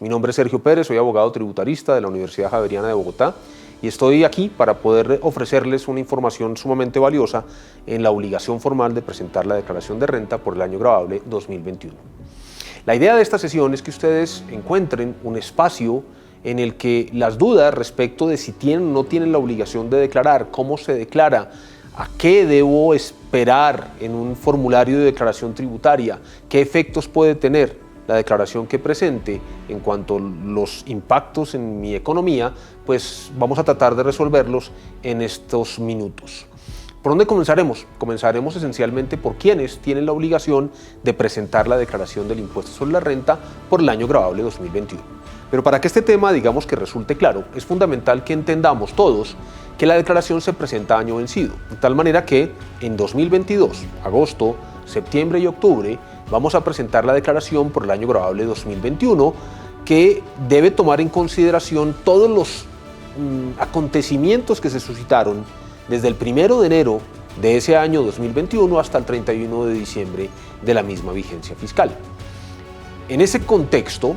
Mi nombre es Sergio Pérez, soy abogado tributarista de la Universidad Javeriana de Bogotá y estoy aquí para poder ofrecerles una información sumamente valiosa en la obligación formal de presentar la declaración de renta por el año gravable 2021. La idea de esta sesión es que ustedes encuentren un espacio en el que las dudas respecto de si tienen o no tienen la obligación de declarar, cómo se declara, a qué debo esperar en un formulario de declaración tributaria, qué efectos puede tener la declaración que presente en cuanto a los impactos en mi economía, pues vamos a tratar de resolverlos en estos minutos. ¿Por dónde comenzaremos? Comenzaremos esencialmente por quienes tienen la obligación de presentar la declaración del impuesto sobre la renta por el año gravable 2021. Pero para que este tema, digamos que resulte claro, es fundamental que entendamos todos que la declaración se presenta a año vencido, de tal manera que en 2022, agosto, septiembre y octubre, vamos a presentar la declaración por el año gravable 2021, que debe tomar en consideración todos los acontecimientos que se suscitaron desde el 1 de enero de ese año 2021 hasta el 31 de diciembre de la misma vigencia fiscal. En ese contexto,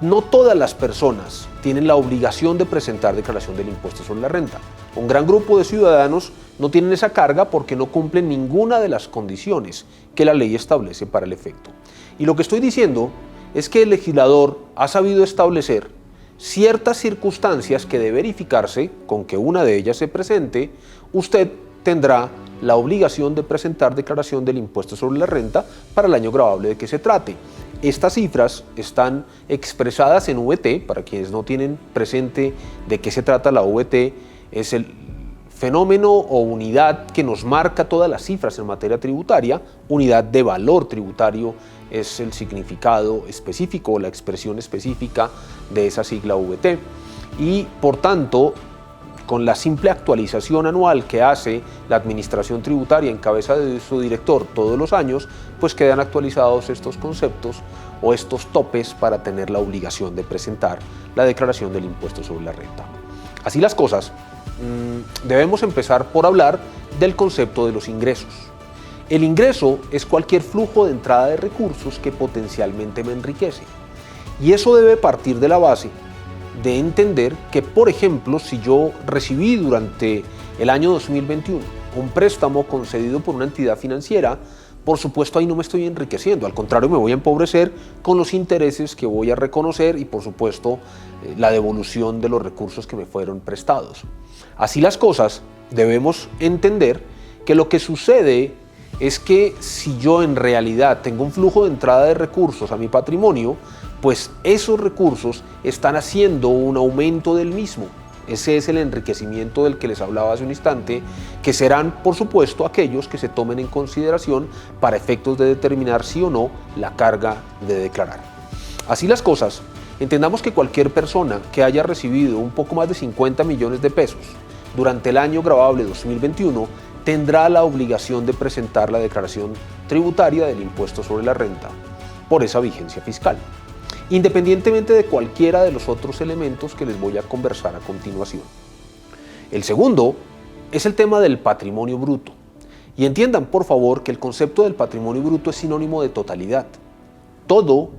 no todas las personas tienen la obligación de presentar declaración del impuesto sobre la renta. Un gran grupo de ciudadanos no tienen esa carga porque no cumplen ninguna de las condiciones que la ley establece para el efecto. Y lo que estoy diciendo es que el legislador ha sabido establecer ciertas circunstancias que, de verificarse, con que una de ellas se presente, usted tendrá la obligación de presentar declaración del impuesto sobre la renta para el año gravable de que se trate. Estas cifras están expresadas en VT. Para quienes no tienen presente de qué se trata la VT, es el fenómeno o unidad que nos marca todas las cifras en materia tributaria. Unidad de valor tributario es el significado específico o la expresión específica de esa sigla VT. Y por tanto, con la simple actualización anual que hace la Administración Tributaria en cabeza de su director todos los años, pues quedan actualizados estos conceptos o estos topes para tener la obligación de presentar la declaración del impuesto sobre la renta. Así las cosas, debemos empezar por hablar del concepto de los ingresos. El ingreso es cualquier flujo de entrada de recursos que potencialmente me enriquece. Y eso debe partir de la base de entender que, por ejemplo, si yo recibí durante el año 2021 un préstamo concedido por una entidad financiera, por supuesto ahí no me estoy enriqueciendo, al contrario me voy a empobrecer con los intereses que voy a reconocer y por supuesto la devolución de los recursos que me fueron prestados. Así las cosas, debemos entender que lo que sucede es que si yo en realidad tengo un flujo de entrada de recursos a mi patrimonio, pues esos recursos están haciendo un aumento del mismo. Ese es el enriquecimiento del que les hablaba hace un instante, que serán, por supuesto, aquellos que se tomen en consideración para efectos de determinar sí o no la carga de declarar. Así las cosas, entendamos que cualquier persona que haya recibido un poco más de 50 millones de pesos durante el año gravable 2021 tendrá la obligación de presentar la declaración tributaria del impuesto sobre la renta por esa vigencia fiscal, independientemente de cualquiera de los otros elementos que les voy a conversar a continuación. El segundo es el tema del patrimonio bruto. Y entiendan, por favor, que el concepto del patrimonio bruto es sinónimo de totalidad. Todo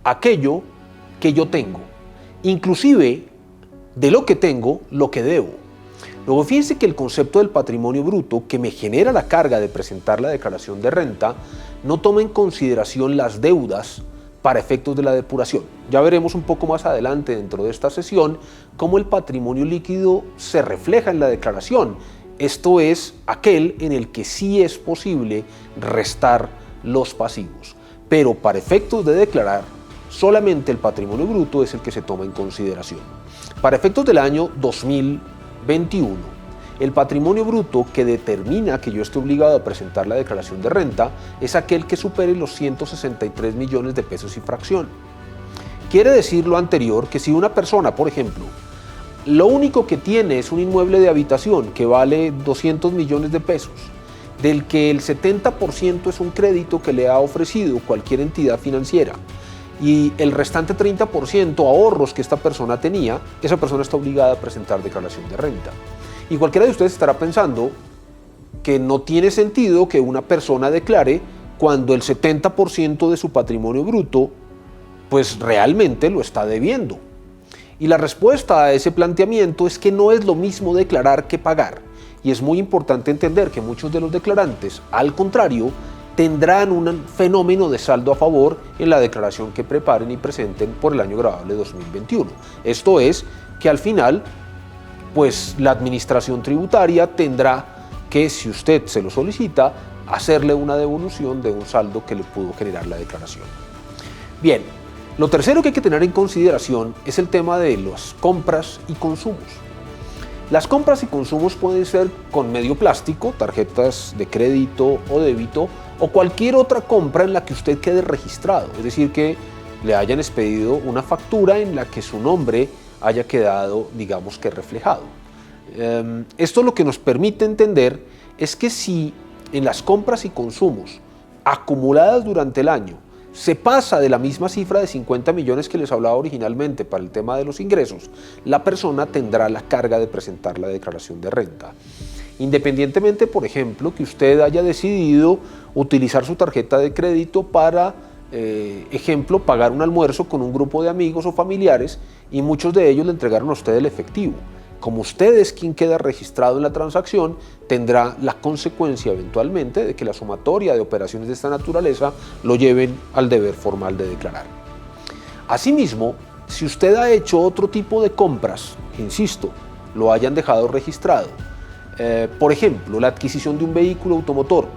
aquello que yo tengo, inclusive de lo que tengo, lo que debo. Luego, fíjense que el concepto del patrimonio bruto, que me genera la carga de presentar la declaración de renta, no toma en consideración las deudas para efectos de la depuración. Ya veremos un poco más adelante dentro de esta sesión cómo el patrimonio líquido se refleja en la declaración. Esto es aquel en el que sí es posible restar los pasivos. Pero para efectos de declarar, solamente el patrimonio bruto es el que se toma en consideración. Para efectos del año 2021, el patrimonio bruto que determina que yo esté obligado a presentar la declaración de renta es aquel que supere los 163 millones de pesos y fracción. Quiere decir lo anterior que si una persona, por ejemplo, lo único que tiene es un inmueble de habitación que vale 200 millones de pesos, del que el 70% es un crédito que le ha ofrecido cualquier entidad financiera y el restante 30% ahorros que esta persona tenía, esa persona está obligada a presentar declaración de renta. Y cualquiera de ustedes estará pensando que no tiene sentido que una persona declare cuando el 70% de su patrimonio bruto pues realmente lo está debiendo. Y la respuesta a ese planteamiento es que no es lo mismo declarar que pagar. Y es muy importante entender que muchos de los declarantes, al contrario, tendrán un fenómeno de saldo a favor en la declaración que preparen y presenten por el año gravable 2021. Esto es que al final, pues la administración tributaria tendrá que, si usted se lo solicita, hacerle una devolución de un saldo que le pudo generar la declaración. Bien, lo tercero que hay que tener en consideración es el tema de las compras y consumos. Las compras y consumos pueden ser con medio plástico, tarjetas de crédito o débito, o cualquier otra compra en la que usted quede registrado, es decir, que le hayan expedido una factura en la que su nombre haya quedado, digamos que reflejado. Esto lo que nos permite entender es que si en las compras y consumos acumuladas durante el año se pasa de la misma cifra de 50 millones que les hablaba originalmente para el tema de los ingresos, la persona tendrá la carga de presentar la declaración de renta. Independientemente, por ejemplo, que usted haya decidido utilizar su tarjeta de crédito para, ejemplo, pagar un almuerzo con un grupo de amigos o familiares y muchos de ellos le entregaron a usted el efectivo. Como usted es quien queda registrado en la transacción, tendrá la consecuencia eventualmente de que la sumatoria de operaciones de esta naturaleza lo lleven al deber formal de declarar. Asimismo, si usted ha hecho otro tipo de compras, insisto, lo hayan dejado registrado, por ejemplo, la adquisición de un vehículo automotor,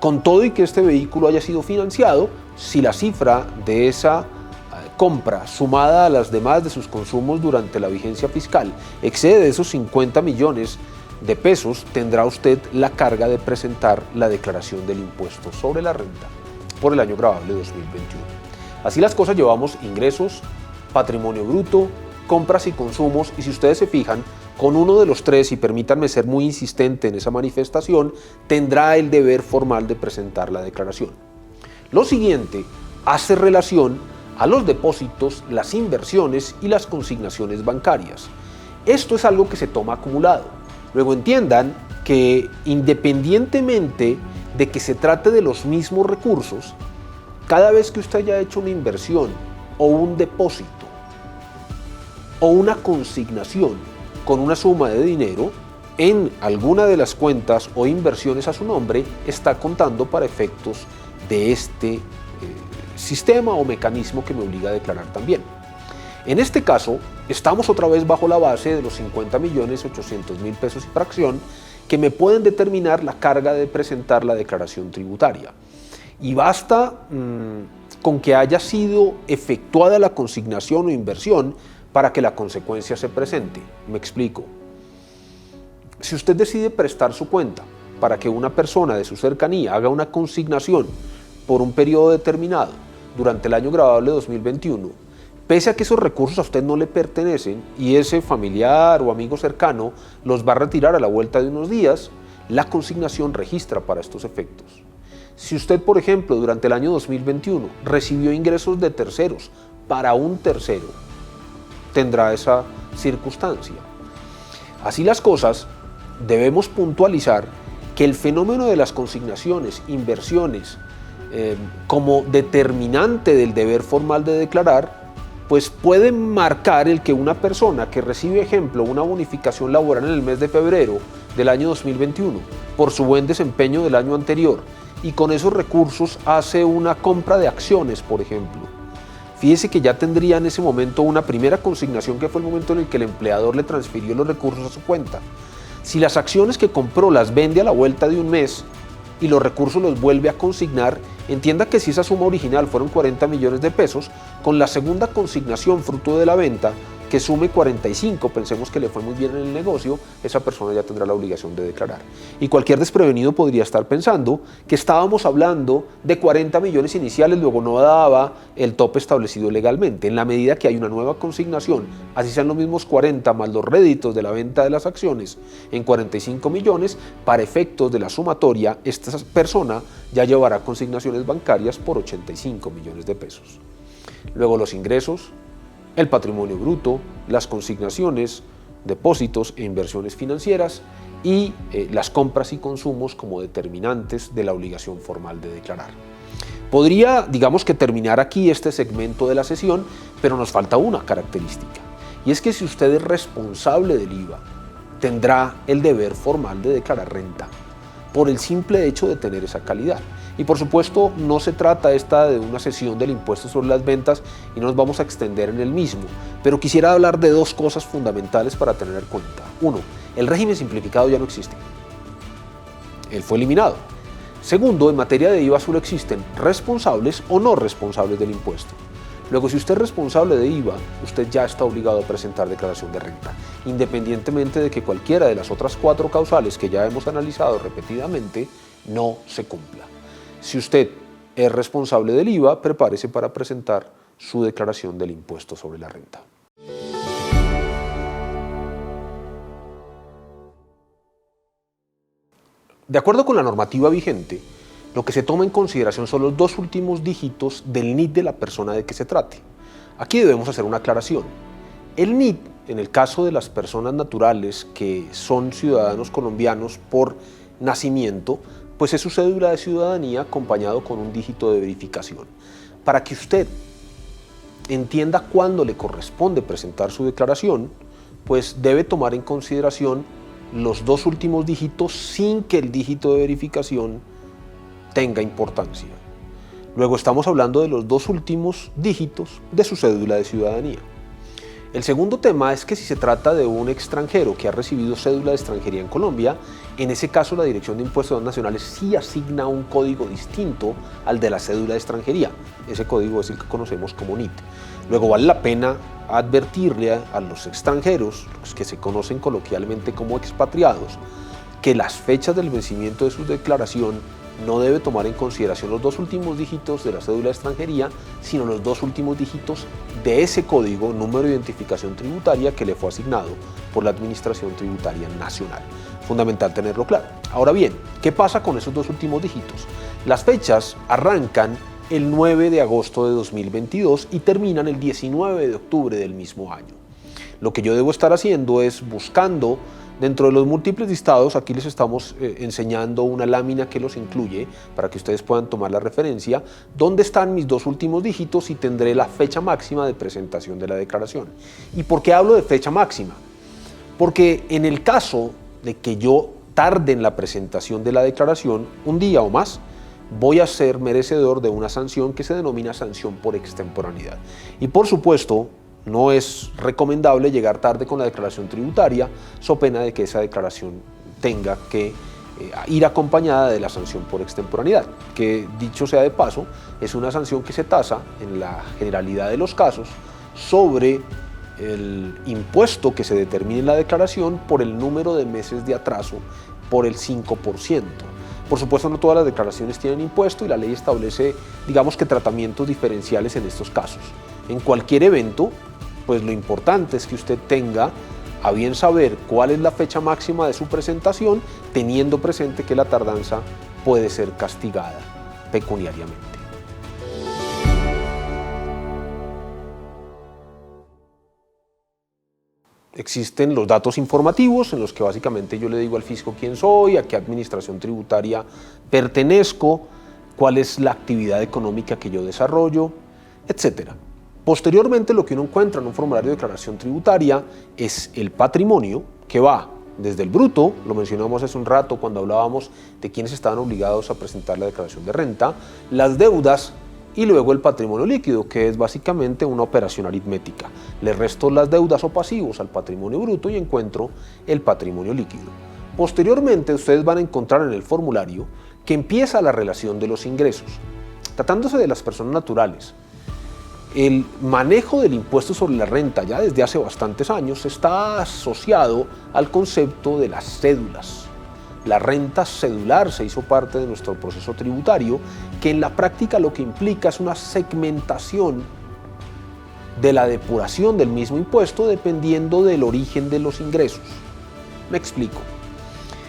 con todo y que este vehículo haya sido financiado, si la cifra de esa compra sumada a las demás de sus consumos durante la vigencia fiscal excede esos 50 millones de pesos, tendrá usted la carga de presentar la declaración del impuesto sobre la renta por el año gravable 2021. Así las cosas, llevamos ingresos, patrimonio bruto, compras y consumos, y si ustedes se fijan, con uno de los tres, y permítanme ser muy insistente en esa manifestación, tendrá el deber formal de presentar la declaración. Lo siguiente hace relación a los depósitos, las inversiones y las consignaciones bancarias. Esto es algo que se toma acumulado. Luego entiendan que independientemente de que se trate de los mismos recursos, cada vez que usted haya hecho una inversión o un depósito o una consignación con una suma de dinero en alguna de las cuentas o inversiones a su nombre, está contando para efectos de este sistema o mecanismo que me obliga a declarar también. En este caso, estamos otra vez bajo la base de los 50.800.000 pesos y fracción que me pueden determinar la carga de presentar la declaración tributaria. Y basta con que haya sido efectuada la consignación o inversión para que la consecuencia se presente. Me explico. Si usted decide prestar su cuenta para que una persona de su cercanía haga una consignación por un periodo determinado durante el año gravable 2021, pese a que esos recursos a usted no le pertenecen y ese familiar o amigo cercano los va a retirar a la vuelta de unos días, la consignación registra para estos efectos. Si usted, por ejemplo, durante el año 2021 recibió ingresos de terceros para un tercero, tendrá esa circunstancia. Así las cosas, debemos puntualizar que el fenómeno de las consignaciones, inversiones, como determinante del deber formal de declarar, pues puede marcar el que una persona que recibe, ejemplo, una bonificación laboral en el mes de febrero del año 2021 por su buen desempeño del año anterior y con esos recursos hace una compra de acciones, por ejemplo. Fíjese que ya tendría en ese momento una primera consignación, que fue el momento en el que el empleador le transfirió los recursos a su cuenta. Si las acciones que compró las vende a la vuelta de un mes y los recursos los vuelve a consignar, entienda que si esa suma original fueron 40 millones de pesos, con la segunda consignación fruto de la venta, que sume 45, pensemos que le fue muy bien en el negocio, esa persona ya tendrá la obligación de declarar. Y cualquier desprevenido podría estar pensando que estábamos hablando de 40 millones iniciales, luego no daba el tope establecido legalmente. En la medida que hay una nueva consignación, así sean los mismos 40 más los réditos de la venta de las acciones en 45 millones, para efectos de la sumatoria, esta persona ya llevará consignaciones bancarias por 85 millones de pesos. Luego los ingresos, el patrimonio bruto, las consignaciones, depósitos e inversiones financieras y las compras y consumos como determinantes de la obligación formal de declarar. Podría, digamos que terminar aquí este segmento de la sesión, pero nos falta una característica, y es que si usted es responsable del IVA, tendrá el deber formal de declarar renta, por el simple hecho de tener esa calidad. Y por supuesto no se trata esta de una sesión del impuesto sobre las ventas y no nos vamos a extender en el mismo, pero quisiera hablar de dos cosas fundamentales para tener en cuenta. Uno, el régimen simplificado ya no existe. Él fue eliminado. Segundo, en materia de IVA solo existen responsables o no responsables del impuesto. Luego, si usted es responsable de IVA, usted ya está obligado a presentar declaración de renta, independientemente de que cualquiera de las otras 4 causales que ya hemos analizado repetidamente no se cumpla. Si usted es responsable del IVA, prepárese para presentar su declaración del impuesto sobre la renta. De acuerdo con la normativa vigente, lo que se toma en consideración son los 2 últimos dígitos del NIT de la persona de que se trate. Aquí debemos hacer una aclaración. El NIT, en el caso de las personas naturales que son ciudadanos colombianos por nacimiento, pues es su cédula de ciudadanía acompañado con un dígito de verificación. Para que usted entienda cuándo le corresponde presentar su declaración, pues debe tomar en consideración los 2 últimos dígitos sin que el dígito de verificación tenga importancia. Luego estamos hablando de los 2 últimos dígitos de su cédula de ciudadanía. El segundo tema es que si se trata de un extranjero que ha recibido cédula de extranjería en Colombia, en ese caso la Dirección de Impuestos Nacionales sí asigna un código distinto al de la cédula de extranjería. Ese código es el que conocemos como NIT. Luego vale la pena advertirle a los extranjeros, los que se conocen coloquialmente como expatriados, que las fechas del vencimiento de su declaración no debe tomar en consideración los 2 últimos dígitos de la cédula de extranjería, sino los 2 últimos dígitos de ese código, número de identificación tributaria que le fue asignado por la Administración Tributaria Nacional. Fundamental tenerlo claro. Ahora bien, ¿qué pasa con esos 2 últimos dígitos? Las fechas arrancan el 9 de agosto de 2022 y terminan el 19 de octubre del mismo año. Lo que yo debo estar haciendo es buscando dentro de los múltiples listados. Aquí les estamos enseñando una lámina que los incluye para que ustedes puedan tomar la referencia, dónde están mis 2 últimos dígitos y tendré la fecha máxima de presentación de la declaración. ¿Y por qué hablo de fecha máxima? Porque en el caso de que yo tarde en la presentación de la declaración, un día o más, voy a ser merecedor de una sanción que se denomina sanción por extemporaneidad. Y por supuesto, no es recomendable llegar tarde con la declaración tributaria, so pena de que esa declaración tenga que ir acompañada de la sanción por extemporaneidad, que dicho sea de paso, es una sanción que se tasa en la generalidad de los casos sobre el impuesto que se determine en la declaración por el número de meses de atraso por el 5%. Por supuesto, no todas las declaraciones tienen impuesto y la ley establece, digamos que tratamientos diferenciales en estos casos. En cualquier evento, pues lo importante es que usted tenga a bien saber cuál es la fecha máxima de su presentación, teniendo presente que la tardanza puede ser castigada pecuniariamente. Existen los datos informativos en los que básicamente yo le digo al fisco quién soy, a qué administración tributaria pertenezco, cuál es la actividad económica que yo desarrollo, etc. Posteriormente, lo que uno encuentra en un formulario de declaración tributaria es el patrimonio, que va desde el bruto, lo mencionamos hace un rato cuando hablábamos de quienes estaban obligados a presentar la declaración de renta, las deudas y luego el patrimonio líquido, que es básicamente una operación aritmética. Le resto las deudas o pasivos al patrimonio bruto y encuentro el patrimonio líquido. Posteriormente, ustedes van a encontrar en el formulario que empieza la relación de los ingresos. Tratándose de las personas naturales, el manejo del impuesto sobre la renta ya desde hace bastantes años está asociado al concepto de las cédulas. La renta cedular se hizo parte de nuestro proceso tributario, que en la práctica lo que implica es una segmentación de la depuración del mismo impuesto dependiendo del origen de los ingresos. Me explico.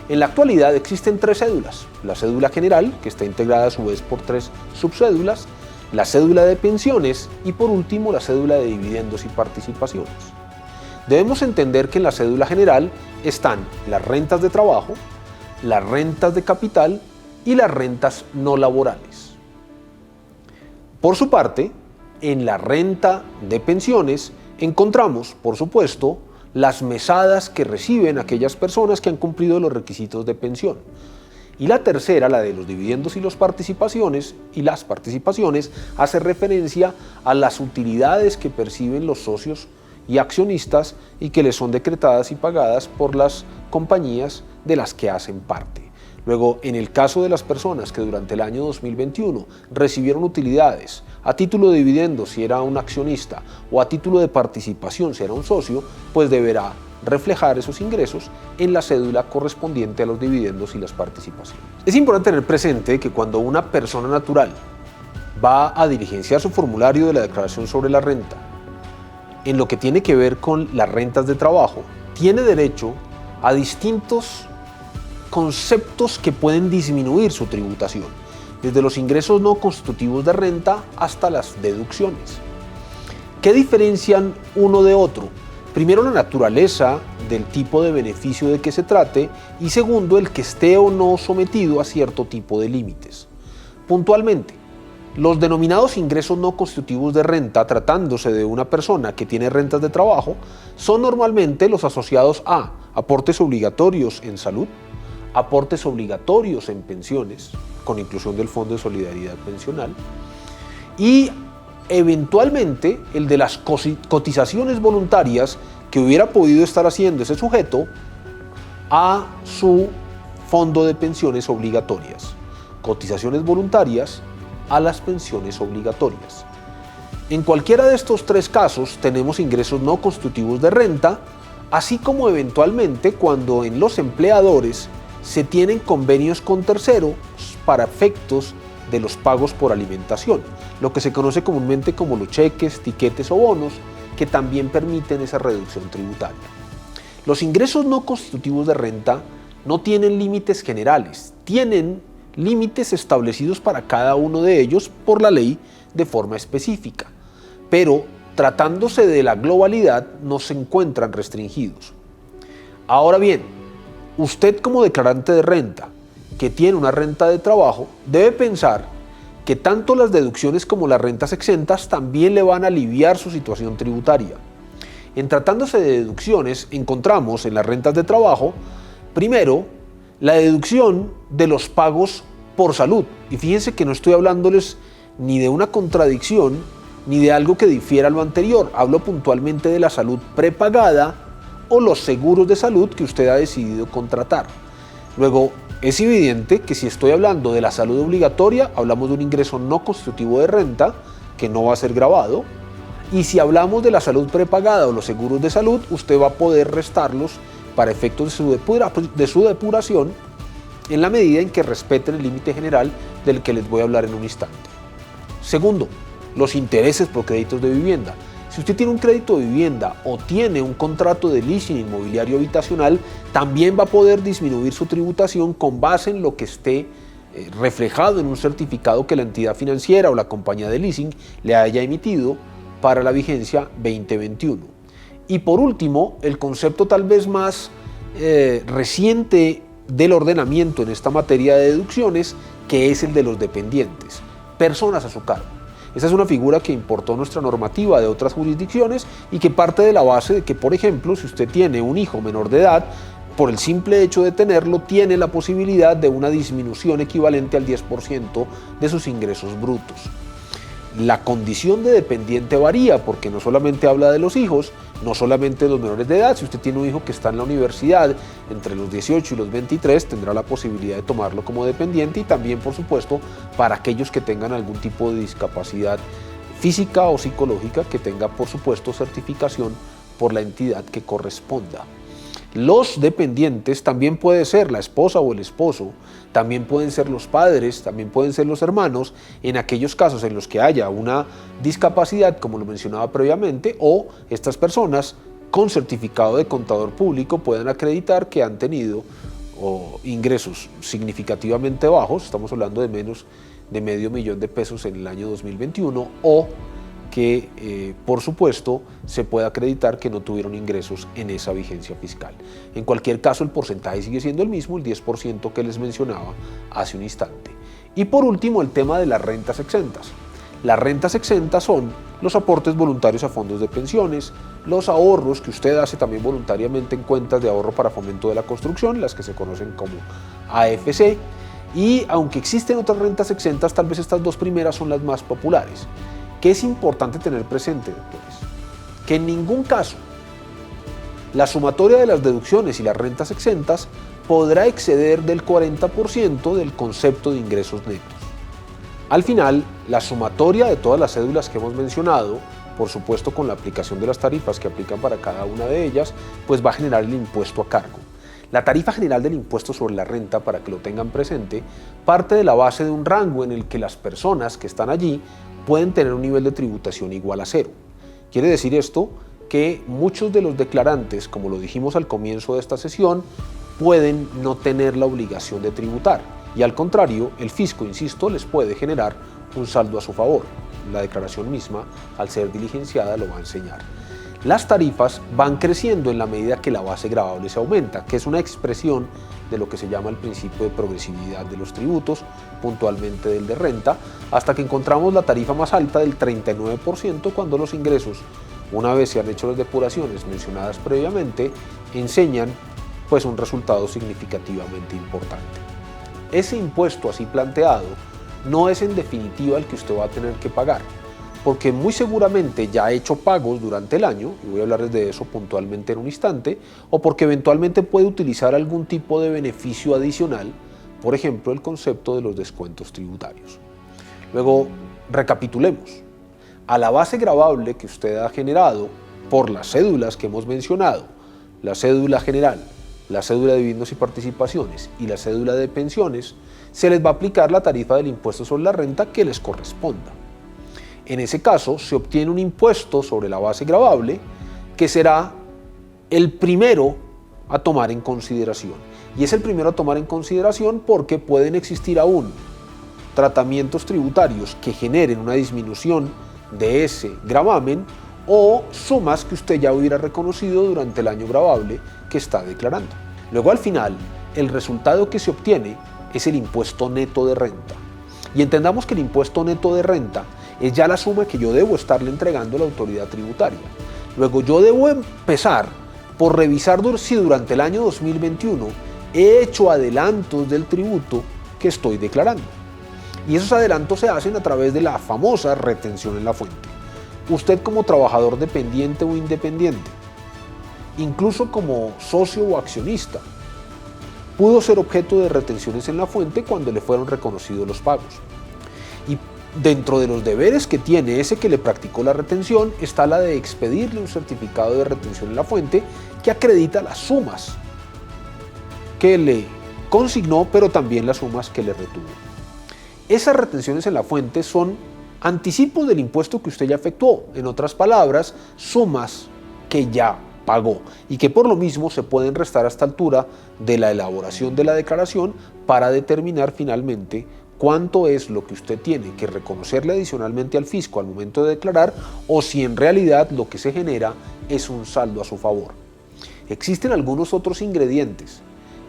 En la actualidad existen 3 cédulas. La cédula general, que está integrada a su vez por 3 subcédulas, la cédula de pensiones y por último la cédula de dividendos y participaciones. Debemos entender que en la cédula general están las rentas de trabajo, las rentas de capital y las rentas no laborales. Por su parte, en la renta de pensiones encontramos, por supuesto, las mesadas que reciben aquellas personas que han cumplido los requisitos de pensión. Y la tercera, la de los dividendos y las participaciones, hace referencia a las utilidades que perciben los socios y accionistas y que les son decretadas y pagadas por las compañías de las que hacen parte. Luego, en el caso de las personas que durante el año 2021 recibieron utilidades a título de dividendos si era un accionista o a título de participación si era un socio, pues deberá reflejar esos ingresos en la cédula correspondiente a los dividendos y las participaciones. Es importante tener presente que cuando una persona natural va a diligenciar su formulario de la declaración sobre la renta, en lo que tiene que ver con las rentas de trabajo, tiene derecho a distintos conceptos que pueden disminuir su tributación, desde los ingresos no constitutivos de renta hasta las deducciones. ¿Qué diferencian uno de otro? Primero, la naturaleza del tipo de beneficio de que se trate y segundo, el que esté o no sometido a cierto tipo de límites. Puntualmente, los denominados ingresos no constitutivos de renta, tratándose de una persona que tiene rentas de trabajo, son normalmente los asociados a aportes obligatorios en salud, aportes obligatorios en pensiones, con inclusión del Fondo de Solidaridad Pensional, y eventualmente el de las cotizaciones voluntarias que hubiera podido estar haciendo ese sujeto a su fondo de pensiones obligatorias. Cotizaciones voluntarias a las pensiones obligatorias. En cualquiera de estos tres casos tenemos ingresos no constitutivos de renta, así como eventualmente cuando en los empleadores se tienen convenios con terceros para efectos de los pagos por alimentación, lo que se conoce comúnmente como los cheques, tiquetes o bonos, que también permiten esa reducción tributaria. Los ingresos no constitutivos de renta no tienen límites generales, tienen límites establecidos para cada uno de ellos por la ley de forma específica, pero tratándose de la globalidad no se encuentran restringidos. Ahora bien, usted como declarante de renta que tiene una renta de trabajo debe pensar que tanto las deducciones como las rentas exentas también le van a aliviar su situación tributaria. En tratándose de deducciones, encontramos en las rentas de trabajo, primero, la deducción de los pagos por salud. Y fíjense que no estoy hablándoles ni de una contradicción ni de algo que difiera a lo anterior. Hablo puntualmente de la salud prepagada o los seguros de salud que usted ha decidido contratar. Luego, es evidente que si estoy hablando de la salud obligatoria, hablamos de un ingreso no constitutivo de renta que no va a ser gravado. Y si hablamos de la salud prepagada o los seguros de salud, usted va a poder restarlos para efectos de su depuración en la medida en que respeten el límite general del que les voy a hablar en un instante. Segundo, los intereses por créditos de vivienda. Si usted tiene un crédito de vivienda o tiene un contrato de leasing inmobiliario habitacional, también va a poder disminuir su tributación con base en lo que esté reflejado en un certificado que la entidad financiera o la compañía de leasing le haya emitido para la vigencia 2021. Y por último, el concepto tal vez más reciente del ordenamiento en esta materia de deducciones, que es el de los dependientes, personas a su cargo. Esa es una figura que importó nuestra normativa de otras jurisdicciones y que parte de la base de que, por ejemplo, si usted tiene un hijo menor de edad, por el simple hecho de tenerlo, tiene la posibilidad de una disminución equivalente al 10% de sus ingresos brutos. La condición de dependiente varía porque no solamente habla de los hijos, no solamente de los menores de edad. Si usted tiene un hijo que está en la universidad entre los 18 y los 23, tendrá la posibilidad de tomarlo como dependiente y también, por supuesto, para aquellos que tengan algún tipo de discapacidad física o psicológica que tenga, por supuesto, certificación por la entidad que corresponda. Los dependientes también puede ser la esposa o el esposo, también pueden ser los padres, también pueden ser los hermanos, en aquellos casos en los que haya una discapacidad, como lo mencionaba previamente, o estas personas con certificado de contador público puedan acreditar que han tenido ingresos significativamente bajos, estamos hablando de menos de $500,000 en el año 2021, o que, por supuesto, se puede acreditar que no tuvieron ingresos en esa vigencia fiscal. En cualquier caso, el porcentaje sigue siendo el mismo, el 10% que les mencionaba hace un instante. Y por último, el tema de las rentas exentas. Las rentas exentas son los aportes voluntarios a fondos de pensiones, los ahorros que usted hace también voluntariamente en cuentas de ahorro para fomento de la construcción, las que se conocen como AFC, y aunque existen otras rentas exentas, tal vez estas dos primeras son las más populares. ¿Qué es importante tener presente, doctores? Que en ningún caso la sumatoria de las deducciones y las rentas exentas podrá exceder del 40% del concepto de ingresos netos. Al final, la sumatoria de todas las cédulas que hemos mencionado, por supuesto con la aplicación de las tarifas que aplican para cada una de ellas, pues va a generar el impuesto a cargo. La tarifa general del impuesto sobre la renta, para que lo tengan presente, parte de la base de un rango en el que las personas que están allí pueden tener un nivel de tributación igual a cero. Quiere decir esto que muchos de los declarantes, como lo dijimos al comienzo de esta sesión, pueden no tener la obligación de tributar y al contrario, el fisco, insisto, les puede generar un saldo a su favor. La declaración misma, al ser diligenciada, lo va a enseñar. Las tarifas van creciendo en la medida que la base gravable se aumenta, que es una expresión de lo que se llama el principio de progresividad de los tributos, puntualmente del de renta, hasta que encontramos la tarifa más alta del 39% cuando los ingresos, una vez se han hecho las depuraciones mencionadas previamente, enseñan pues un resultado significativamente importante. Ese impuesto así planteado no es en definitiva el que usted va a tener que pagar, porque muy seguramente ya ha hecho pagos durante el año, y voy a hablarles de eso puntualmente en un instante, o porque eventualmente puede utilizar algún tipo de beneficio adicional, por ejemplo el concepto de los descuentos tributarios. Luego, recapitulemos. A la base gravable que usted ha generado por las cédulas que hemos mencionado, la cédula general, la cédula de dividendos y participaciones y la cédula de pensiones, se les va a aplicar la tarifa del impuesto sobre la renta que les corresponda. En ese caso, se obtiene un impuesto sobre la base gravable que será el primero a tomar en consideración. Y es el primero a tomar en consideración porque pueden existir aún tratamientos tributarios que generen una disminución de ese gravamen o sumas que usted ya hubiera reconocido durante el año gravable que está declarando. Luego al final, el resultado que se obtiene es el impuesto neto de renta. Y entendamos que el impuesto neto de renta es ya la suma que yo debo estarle entregando a la autoridad tributaria. Luego yo debo empezar por revisar si durante el año 2021 he hecho adelantos del tributo que estoy declarando. Y esos adelantos se hacen a través de la famosa retención en la fuente. Usted como trabajador dependiente o independiente, incluso como socio o accionista, pudo ser objeto de retenciones en la fuente cuando le fueron reconocidos los pagos. Y dentro de los deberes que tiene ese que le practicó la retención está la de expedirle un certificado de retención en la fuente que acredita las sumas que le consignó, pero también las sumas que le retuvo. Esas retenciones en la fuente son anticipos del impuesto que usted ya efectuó, en otras palabras, sumas que ya pagó y que por lo mismo se pueden restar a esta altura de la elaboración de la declaración para determinar finalmente cuánto es lo que usted tiene que reconocerle adicionalmente al fisco al momento de declarar o si en realidad lo que se genera es un saldo a su favor. Existen algunos otros ingredientes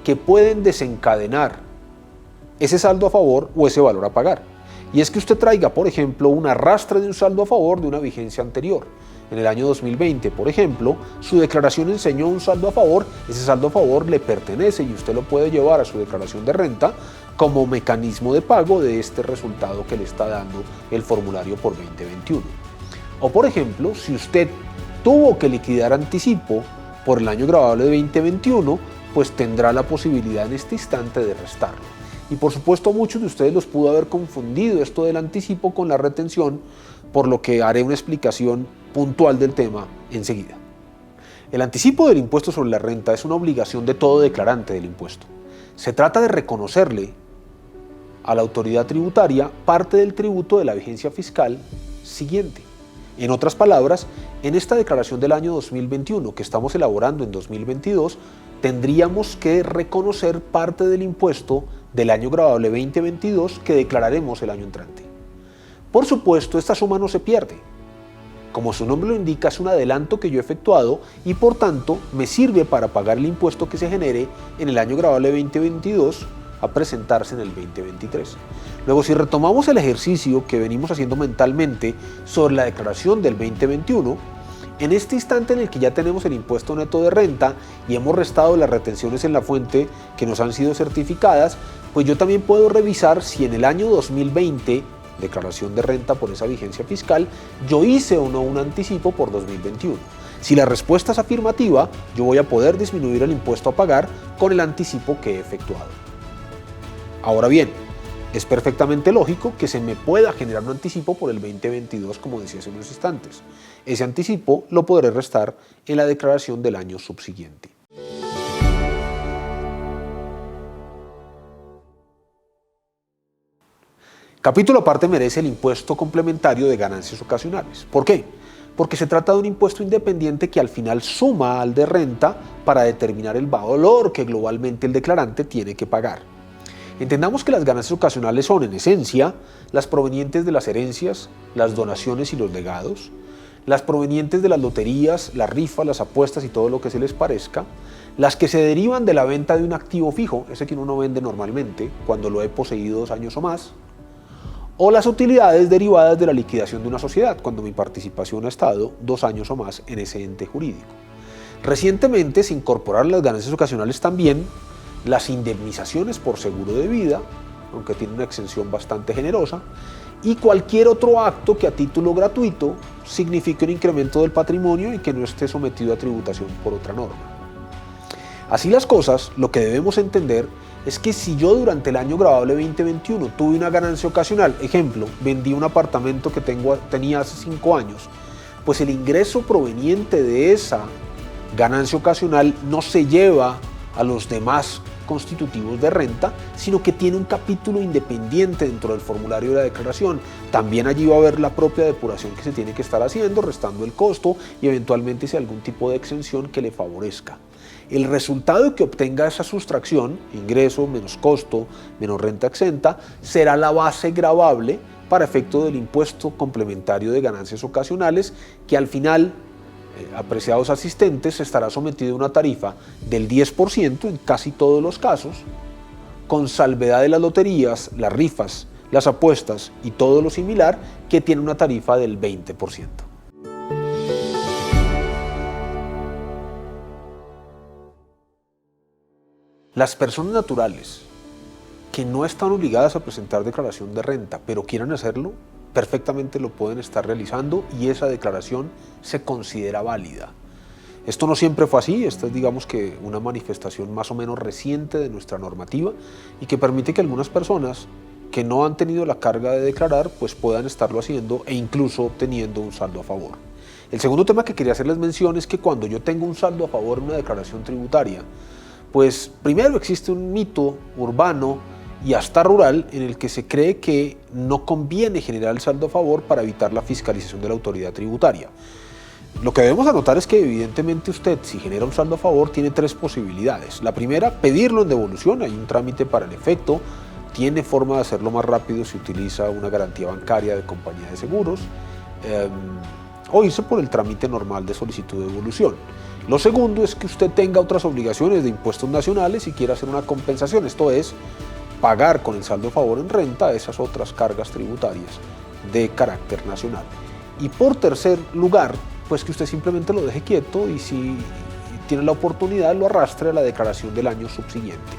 que pueden desencadenar ese saldo a favor o ese valor a pagar. Y es que usted traiga, por ejemplo, un arrastre de un saldo a favor de una vigencia anterior. En el año 2020, por ejemplo, su declaración enseñó un saldo a favor, ese saldo a favor le pertenece y usted lo puede llevar a su declaración de renta como mecanismo de pago de este resultado que le está dando el formulario por 2021. O por ejemplo, si usted tuvo que liquidar anticipo por el año gravable de 2021, pues tendrá la posibilidad en este instante de restarlo. Y por supuesto a muchos de ustedes los pudo haber confundido esto del anticipo con la retención, por lo que haré una explicación puntual del tema enseguida. El anticipo del impuesto sobre la renta es una obligación de todo declarante del impuesto. Se trata de reconocerle a la autoridad tributaria parte del tributo de la vigencia fiscal siguiente. En otras palabras, en esta declaración del año 2021 que estamos elaborando en 2022, tendríamos que reconocer parte del impuesto del año gravable 2022 que declararemos el año entrante. Por supuesto, esta suma no se pierde. Como su nombre lo indica, es un adelanto que yo he efectuado y por tanto me sirve para pagar el impuesto que se genere en el año gravable 2022 a presentarse en el 2023. Luego, si retomamos el ejercicio que venimos haciendo mentalmente sobre la declaración del 2021, en este instante en el que ya tenemos el impuesto neto de renta y hemos restado las retenciones en la fuente que nos han sido certificadas, pues yo también puedo revisar si en el año 2020, declaración de renta por esa vigencia fiscal, yo hice o no un anticipo por 2021. Si la respuesta es afirmativa, yo voy a poder disminuir el impuesto a pagar con el anticipo que he efectuado. Ahora bien, es perfectamente lógico que se me pueda generar un anticipo por el 2022, como decía hace unos instantes. Ese anticipo lo podré restar en la declaración del año subsiguiente. Capítulo aparte merece el impuesto complementario de ganancias ocasionales. ¿Por qué? Porque se trata de un impuesto independiente que al final suma al de renta para determinar el valor que globalmente el declarante tiene que pagar. Entendamos que las ganancias ocasionales son, en esencia, las provenientes de las herencias, las donaciones y los legados, las provenientes de las loterías, las rifas, las apuestas y todo lo que se les parezca, las que se derivan de la venta de un activo fijo, ese que uno no vende normalmente cuando lo he poseído 2 años o más, o las utilidades derivadas de la liquidación de una sociedad, cuando mi participación ha estado 2 años o más en ese ente jurídico. Recientemente se incorporaron las ganancias ocasionales también las indemnizaciones por seguro de vida, aunque tiene una exención bastante generosa, y cualquier otro acto que a título gratuito signifique un incremento del patrimonio y que no esté sometido a tributación por otra norma. Así las cosas, lo que debemos entender es que si yo durante el año gravable 2021 tuve una ganancia ocasional, ejemplo, vendí un apartamento que tenía hace 5 años, pues el ingreso proveniente de esa ganancia ocasional no se lleva a los demás constitutivos de renta, sino que tiene un capítulo independiente dentro del formulario de la declaración. También allí va a haber la propia depuración que se tiene que estar haciendo, restando el costo y eventualmente si hay algún tipo de exención que le favorezca. El resultado que obtenga esa sustracción, ingreso menos costo menos renta exenta, será la base gravable para efecto del impuesto complementario de ganancias ocasionales, que al final, apreciados asistentes, estará sometido a una tarifa del 10% en casi todos los casos, con salvedad de las loterías, las rifas, las apuestas y todo lo similar, que tiene una tarifa del 20%. Las personas naturales que no están obligadas a presentar declaración de renta, pero quieran hacerlo, perfectamente lo pueden estar realizando y esa declaración se considera válida. Esto no siempre fue así, esta es digamos que una manifestación más o menos reciente de nuestra normativa y que permite que algunas personas que no han tenido la carga de declarar pues puedan estarlo haciendo e incluso obteniendo un saldo a favor. El segundo tema que quería hacerles mención es que cuando yo tengo un saldo a favor en una declaración tributaria, pues primero existe un mito urbano y hasta rural en el que se cree que no conviene generar el saldo a favor para evitar la fiscalización de la autoridad tributaria. Lo que debemos anotar es que evidentemente usted, si genera un saldo a favor, tiene 3 posibilidades. La primera, pedirlo en devolución, hay un trámite para el efecto, tiene forma de hacerlo más rápido si utiliza una garantía bancaria de compañía de seguros, o irse por el trámite normal de solicitud de devolución. Lo segundo es que usted tenga otras obligaciones de impuestos nacionales y quiera hacer una compensación, esto es, pagar con el saldo a favor en renta esas otras cargas tributarias de carácter nacional. Y por tercer lugar, pues que usted simplemente lo deje quieto y si tiene la oportunidad lo arrastre a la declaración del año subsiguiente.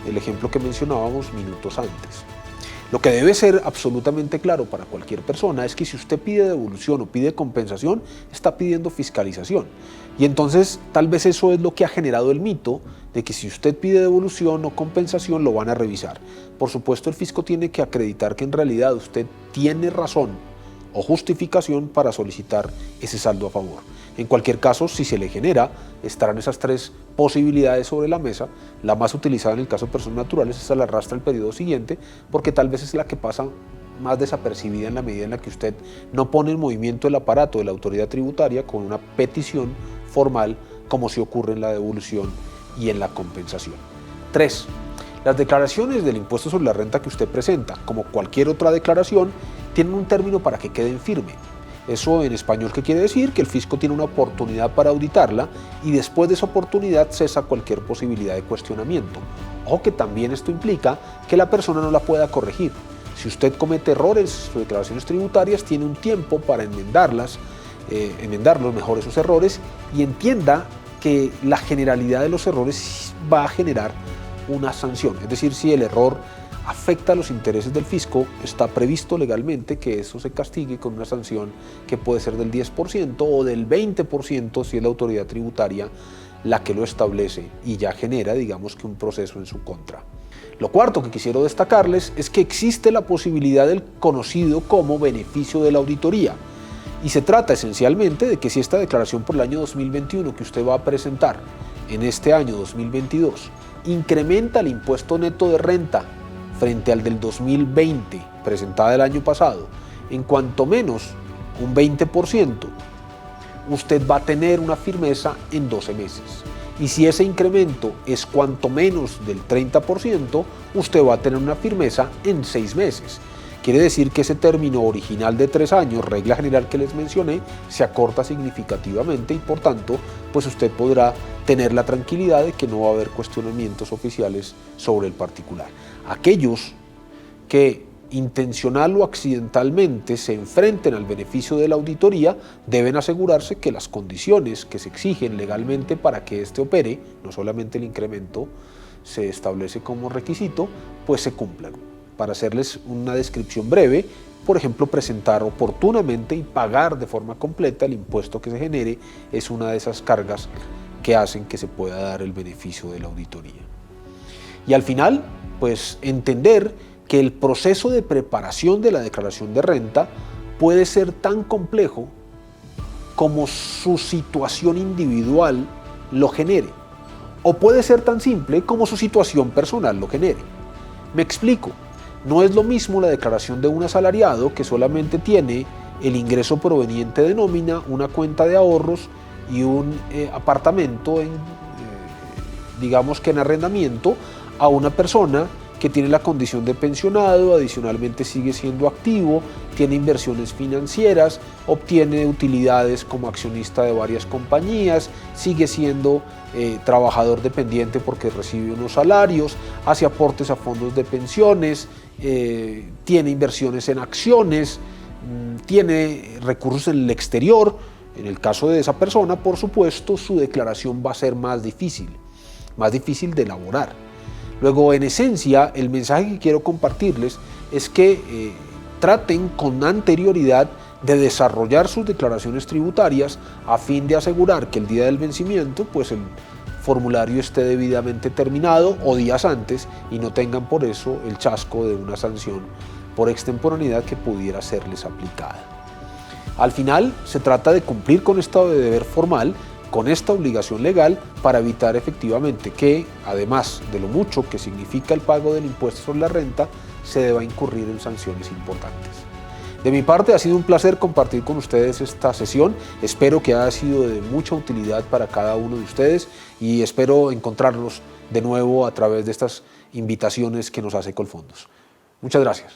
El ejemplo que mencionábamos minutos antes. Lo que debe ser absolutamente claro para cualquier persona es que si usted pide devolución o pide compensación, está pidiendo fiscalización. Y entonces tal vez eso es lo que ha generado el mito de que si usted pide devolución o compensación lo van a revisar. Por supuesto el fisco tiene que acreditar que en realidad usted tiene razón o justificación para solicitar ese saldo a favor. En cualquier caso, si se le genera, estarán esas 3 posibilidades sobre la mesa. La más utilizada en el caso de personas naturales es la arrastra el periodo siguiente, porque tal vez es la que pasa más desapercibida en la medida en la que usted no pone en movimiento el aparato de la autoridad tributaria con una petición formal, como si ocurre en la devolución y en la compensación. 3. Las declaraciones del impuesto sobre la renta que usted presenta, como cualquier otra declaración, tienen un término para que queden firme. Eso en español, ¿qué quiere decir? Que el fisco tiene una oportunidad para auditarla y después de esa oportunidad cesa cualquier posibilidad de cuestionamiento. Ojo que también esto implica que la persona no la pueda corregir. Si usted comete errores en sus declaraciones tributarias, tiene un tiempo para enmendarlos mejor esos errores, y entienda que la generalidad de los errores va a generar una sanción. Es decir, si el error afecta a los intereses del fisco, está previsto legalmente que eso se castigue con una sanción que puede ser del 10% o del 20% si es la autoridad tributaria la que lo establece, y ya genera, digamos, que un proceso en su contra. Lo cuarto que quisiera destacarles es que existe la posibilidad del conocido como beneficio de la auditoría, y se trata esencialmente de que si esta declaración por el año 2021 que usted va a presentar en este año 2022 incrementa el impuesto neto de renta frente al del 2020 presentada el año pasado en cuanto menos un 20%, usted va a tener una firmeza en 12 meses. Y si ese incremento es cuanto menos del 30%, usted va a tener una firmeza en 6 meses. Quiere decir que ese término original de 3 años, regla general que les mencioné, se acorta significativamente, y por tanto, pues usted podrá tener la tranquilidad de que no va a haber cuestionamientos oficiales sobre el particular. Aquellos que intencional o accidentalmente se enfrenten al beneficio de la auditoría deben asegurarse que las condiciones que se exigen legalmente para que éste opere, no solamente el incremento se establece como requisito, pues se cumplan. Para hacerles una descripción breve, por ejemplo, presentar oportunamente y pagar de forma completa el impuesto que se genere es una de esas cargas que hacen que se pueda dar el beneficio de la auditoría. Y al final, pues entender que el proceso de preparación de la declaración de renta puede ser tan complejo como su situación individual lo genere, o puede ser tan simple como su situación personal lo genere. Me explico, no es lo mismo la declaración de un asalariado que solamente tiene el ingreso proveniente de nómina, una cuenta de ahorros y un apartamento digamos que en arrendamiento, a una persona que tiene la condición de pensionado, adicionalmente sigue siendo activo, tiene inversiones financieras, obtiene utilidades como accionista de varias compañías, sigue siendo trabajador dependiente porque recibe unos salarios, hace aportes a fondos de pensiones, tiene inversiones en acciones, tiene recursos en el exterior. En el caso de esa persona, por supuesto, su declaración va a ser más difícil de elaborar. Luego, en esencia, el mensaje que quiero compartirles es que traten con anterioridad de desarrollar sus declaraciones tributarias a fin de asegurar que el día del vencimiento, pues el formulario esté debidamente terminado o días antes, y no tengan por eso el chasco de una sanción por extemporaneidad que pudiera serles aplicada. Al final, se trata de cumplir con este deber formal, con esta obligación legal, para evitar efectivamente que, además de lo mucho que significa el pago del impuesto sobre la renta, se deba incurrir en sanciones importantes. De mi parte, ha sido un placer compartir con ustedes esta sesión. Espero que haya sido de mucha utilidad para cada uno de ustedes, y espero encontrarlos de nuevo a través de estas invitaciones que nos hace Colfondos. Muchas gracias.